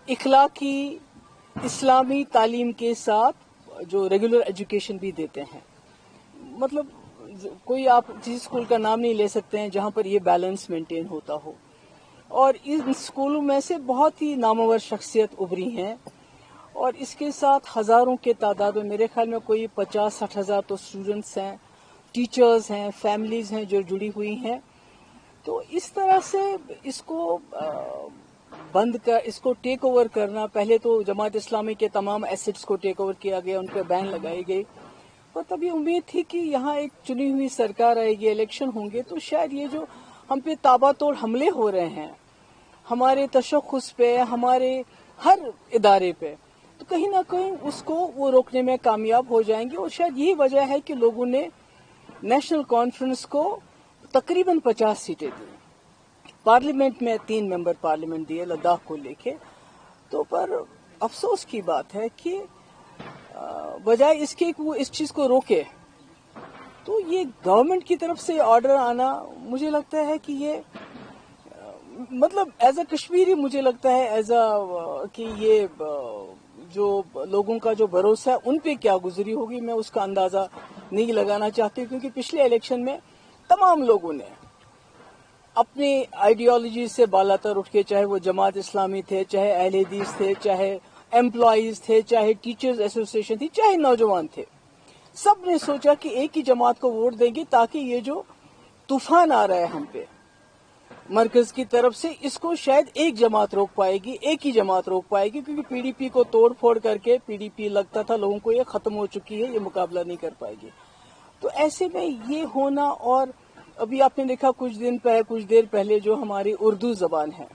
इखलाकी इस्लामी तालीम के साथ जो रेगुलर एजुकेशन भी देते हैं। मतलब कोई आप किसी स्कूल का नाम नहीं ले सकते हैं जहां पर ये बैलेंस मेंटेन होता हो। और इन स्कूलों में से बहुत ही नामवर शख्सियत उभरी हैं और इसके साथ हजारों के तादाद में, मेरे ख्याल में कोई 50-60 हजार तो स्टूडेंट्स हैं, टीचर्स हैं, फैमिलीज हैं जो जुड़ी हुई हैं। तो इस तरह से इसको इसको टेक ओवर करना, पहले तो जमात इस्लामी के तमाम एसेट्स को टेक ओवर किया गया, उन पर बैन लगाई गई। और तभी उम्मीद थी कि यहाँ एक चुनी हुई सरकार आएगी, इलेक्शन होंगे, तो शायद ये जो हम पे ताबड़तोड़ हमले हो रहे हैं, हमारे तशख़्ख़ुस पे, हमारे हर इदारे पे, तो कहीं ना कहीं उसको वो रोकने में कामयाब हो जाएंगे। और शायद यही वजह है कि लोगों ने नेशनल कॉन्फ्रेंस को तकरीबन 50 सीटें दी। पार्लियामेंट में 3 मेंबर पार्लियामेंट दिए लद्दाख को लेके। तो पर अफसोस की बात है कि बजाय इसके कि वो इस चीज को रोके, तो ये गवर्नमेंट की तरफ से ऑर्डर आना, मुझे लगता है कि ये मतलब एज अ कश्मीरी मुझे लगता है एज अ कि ये जो लोगों का जो भरोसा है उन पे क्या गुजरी होगी, मैं उसका अंदाजा नहीं लगाना चाहती। क्योंकि पिछले इलेक्शन में तमाम लोगों ने अपनी आइडियोलॉजी से बालातर उठ के, चाहे वो जमात इस्लामी थे, चाहे अहले हदीस थे, चाहे एम्प्लॉयज थे, चाहे टीचर्स एसोसिएशन थी, चाहे नौजवान थे, सब ने सोचा कि एक ही जमात को वोट देंगे ताकि ये जो तूफान आ रहा है हम पे मरकज की तरफ से, इसको शायद एक जमात रोक पाएगी, एक ही जमात रोक पाएगी। क्योंकि पीडीपी को तोड़ फोड़ करके पीडीपी लगता था लोगों को ये खत्म हो चुकी है, ये मुकाबला नहीं कर पाएगी। तो ऐसे में ये होना, और अभी आपने देखा कुछ देर पहले जो हमारी उर्दू जबान है,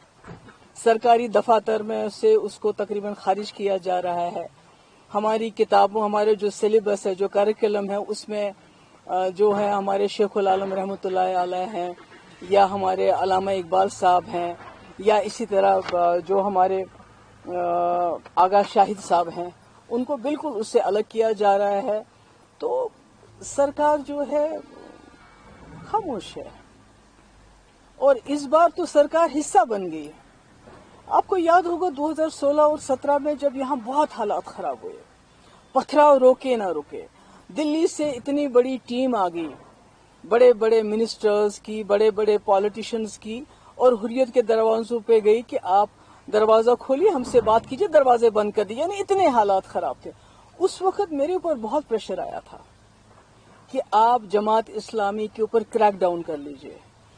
सरकारी दफातर में से उसको तकरीबन खारिज किया जा रहा है। हमारी किताबों, हमारे जो सिलेबस है, जो करिकुलम है, उसमें जो है हमारे शेखुल आलम रहमतुल्लाह अलैह हैं, या हमारे अल्लामा इकबाल साहब हैं, या इसी तरह जो हमारे आगा शाहिद साहब हैं, उनको बिल्कुल उससे अलग किया जा रहा है। तो सरकार जो है खामोश है। और इस बार तो सरकार हिस्सा बन गई है। आपको याद होगा 2016 और 17 में जब यहाँ बहुत हालात खराब हुए, पथराव रोके ना रुके, दिल्ली से इतनी बड़ी टीम आ गई, बड़े बड़े मिनिस्टर्स की, बड़े बड़े पॉलिटिशियंस की, और हुर्रियत के दरवाजों पे गई कि आप दरवाजा खोलिए, हमसे बात कीजिए, दरवाजे बंद कर दिए। यानी इतने हालात खराब थे। उस वक्त मेरे ऊपर बहुत प्रेशर आया था कि आप जमात इस्लामी के ऊपर क्रैक डाउन कर लीजिए,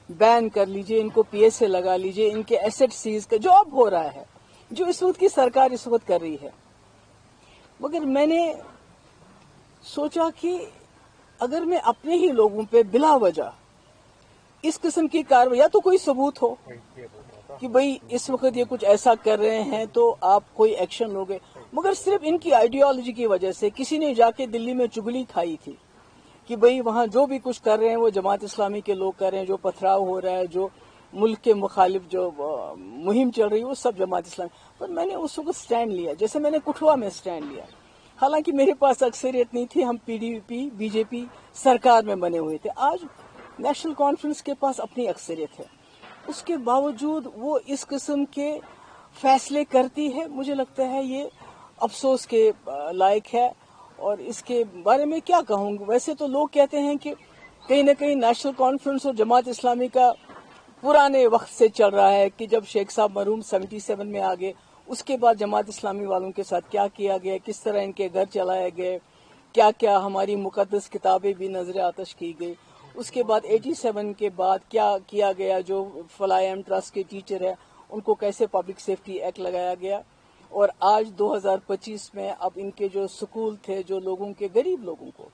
बैन कर लीजिए, इनको पीएसए लगा लीजिए, इनके एसेट सीज का जो अब हो रहा है, जो इस वक्त की सरकार इस वक्त कर रही है। मगर मैंने सोचा कि अगर मैं अपने ही लोगों पे बिला वजह इस किस्म की कार्रवाई, या तो कोई सबूत हो कि भाई इस वक्त ये कुछ ऐसा कर रहे हैं तो आप कोई एक्शन लोगे, मगर सिर्फ इनकी आइडियोलॉजी की वजह से किसी ने जाके दिल्ली में चुगली खाई थी कि भाई वहां जो भी कुछ कर रहे हैं वो जमात इस्लामी के लोग कर रहे हैं, जो पथराव हो रहा है, जो मुल्क के मुखालिफ जो मुहिम चल रही है, वो सब जमात इस्लामी। पर मैंने उस वक्त स्टैंड लिया, जैसे मैंने कुठवा में स्टैंड लिया। हालांकि मेरे पास अक्सरियत नहीं थी, हम पीडीपी बीजेपी सरकार में बने हुए थे। आज नेशनल कॉन्फ्रेंस के पास अपनी अक्सरियत है, उसके बावजूद वो इस किस्म के फैसले करती है। मुझे लगता है ये अफसोस के लायक है। और इसके बारे में क्या कहूँगा, वैसे तो लोग कहते हैं कि कहीं ना कहीं नेशनल कॉन्फ्रेंस और जमात इस्लामी का पुराने वक्त से चल रहा है कि जब शेख साहब मरहूम 77 में आ गए, उसके बाद जमात इस्लामी वालों के साथ क्या किया गया, किस तरह इनके घर चलाए गए, क्या क्या हमारी मुकद्दस किताबें भी नजर आतश की गई। उसके बाद 87 के बाद क्या किया गया, जो फलायम ट्रस्ट के टीचर है उनको कैसे पब्लिक सेफ्टी एक्ट लगाया गया। और आज 2025 में अब इनके जो स्कूल थे, जो लोगों के गरीब लोगों को,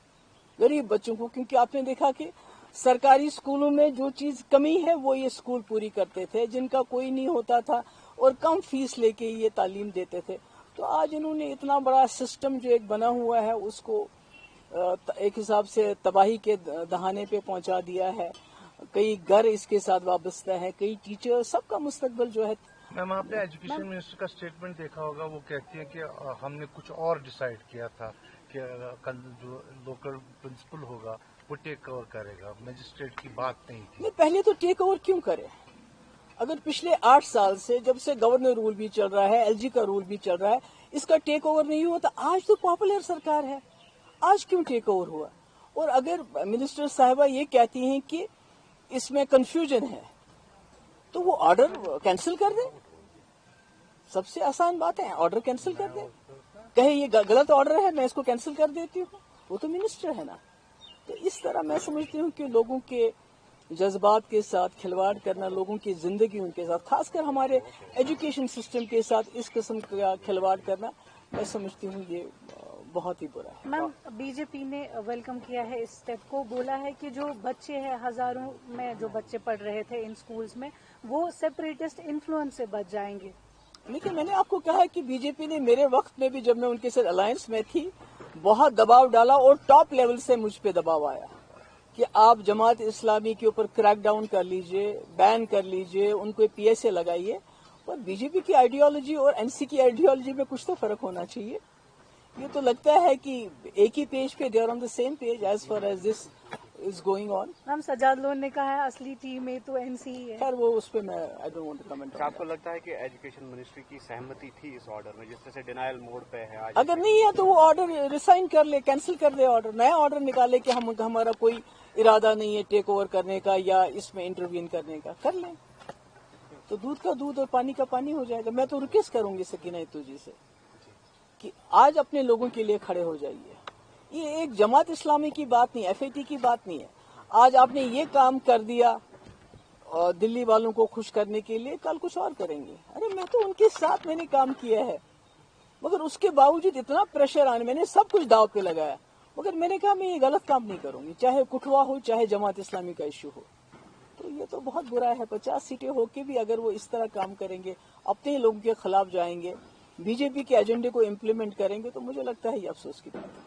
गरीब बच्चों को, क्योंकि आपने देखा कि सरकारी स्कूलों में जो चीज कमी है वो ये स्कूल पूरी करते थे, जिनका कोई नहीं होता था और कम फीस लेके ये तालीम देते थे। तो आज इन्होंने इतना बड़ा सिस्टम जो एक बना हुआ है उसको एक हिसाब से तबाही के दहाने पे पहुंचा दिया है। कई घर इसके साथ वाबस्ता है, कई टीचर, सबका मुस्तकबिल जो है। मैम, आपने एजुकेशन मिनिस्टर का स्टेटमेंट देखा होगा, वो कहती है कि हमने कुछ और डिसाइड किया था कि कल जो लोकल प्रिंसिपल होगा वो टेक ओवर करेगा, मजिस्ट्रेट की बात नहीं थी। नहीं, पहले तो टेक ओवर क्यों करे? اگر پچھلے 8 سال سے جب سے گورنر رول بھی چل رہا ہے, LG کا رول بھی چل رہا ہے, اس کا ٹیک اوور نہیں ہوا, تو آج تو پاپولر سرکار ہے, آج کیوں ٹیک اوور ہوا؟ اور اگر منسٹر صاحبہ یہ کہتی ہیں کہ اس میں کنفیوژن ہے, تو وہ آرڈر کینسل کر دیں. سب سے آسان بات ہے, آرڈر کینسل کر دیں. کہیں یہ غلط آرڈر ہے, میں اس کو کینسل کر دیتی ہوں. وہ تو منسٹر ہے نا. تو اس طرح میں سمجھتی ہوں کہ لوگوں کے جذبات کے ساتھ کھلواڑ کرنا, لوگوں کی زندگی ان کے ساتھ, خاص کر ہمارے ایجوکیشن سسٹم کے ساتھ اس قسم کا کھلواڑ کرنا, میں سمجھتی ہوں یہ بہت ہی برا ہے. میم, بی جے پی نے ویلکم کیا ہے اس اسٹیپ کو, بولا ہے کہ جو بچے ہیں ہزاروں میں جو بچے پڑھ رہے تھے ان سکولز میں, وہ سیپریٹسٹ انفلوئنس سے بچ جائیں گے. لیکن میں نے آپ کو کہا کہ بی جے پی نے میرے وقت میں بھی, جب میں ان کے ساتھ الائنس میں تھی, بہت دباؤ ڈالا اور ٹاپ لیول سے مجھ پہ دباؤ آیا کہ آپ جماعت اسلامی کے اوپر کریک ڈاؤن کر لیجئے, بین کر لیجئے, ان کو PSA لگائیے. اور بی جے پی کی آئیڈیالوجی اور NC کی آئیڈیالوجی میں کچھ تو فرق ہونا چاہیے. یہ تو لگتا ہے کہ ایک ہی پیج پہ, they are on the same page as far as this is going on. Ma'am, Sajjad Lone نے کہا ہے اصلی ٹیم میں تو NC ہی ہے. خیر وہ اس پہ میں I don't want to comment. آپ کو لگتا ہے کہ ایجوکیشن منسٹری کی سہمتی تھی اس آرڈر میں, جس طرح سے ڈینائل موڈ پہ ہے آج؟ اگر نہیں ہے تو وہ آرڈر ریسائن کر لے, کینسل کر دے آرڈر, نیا آرڈر نکالے کہ ہمارا کوئی ارادہ نہیں ہے ٹیک اوور کرنے کا یا اس میں انٹروین کرنے کا. کر لیں تو دودھ کا دودھ اور پانی کا پانی ہو جائے گا. میں تو ریکویسٹ کروں گی سکینہ اتو جی سے کہ آج اپنے لوگوں کے لیے کھڑے ہو جائیے. یہ ایک جماعت اسلامی کی بات نہیں, FAT کی بات نہیں ہے. آج آپ نے یہ کام کر دیا اور دلی والوں کو خوش کرنے کے لیے, کل کچھ اور کریں گے. ارے میں تو ان کے ساتھ میں نے کام کیا ہے, مگر اس کے باوجود اتنا پریشر آنے, میں نے سب کچھ داؤ پہ لگایا, مگر میں نے کہا میں یہ غلط کام نہیں کروں گی, چاہے کٹھوا ہو چاہے جماعت اسلامی کا ایشو ہو. تو یہ تو بہت برا ہے. 50 سیٹیں ہو کے بھی اگر وہ اس طرح کام کریں گے, اپنے لوگوں کے خلاف جائیں گے, بی جے پی کے ایجنڈے کو امپلیمنٹ کریں گے, تو مجھے لگتا ہے یہ افسوس کی بات ہے.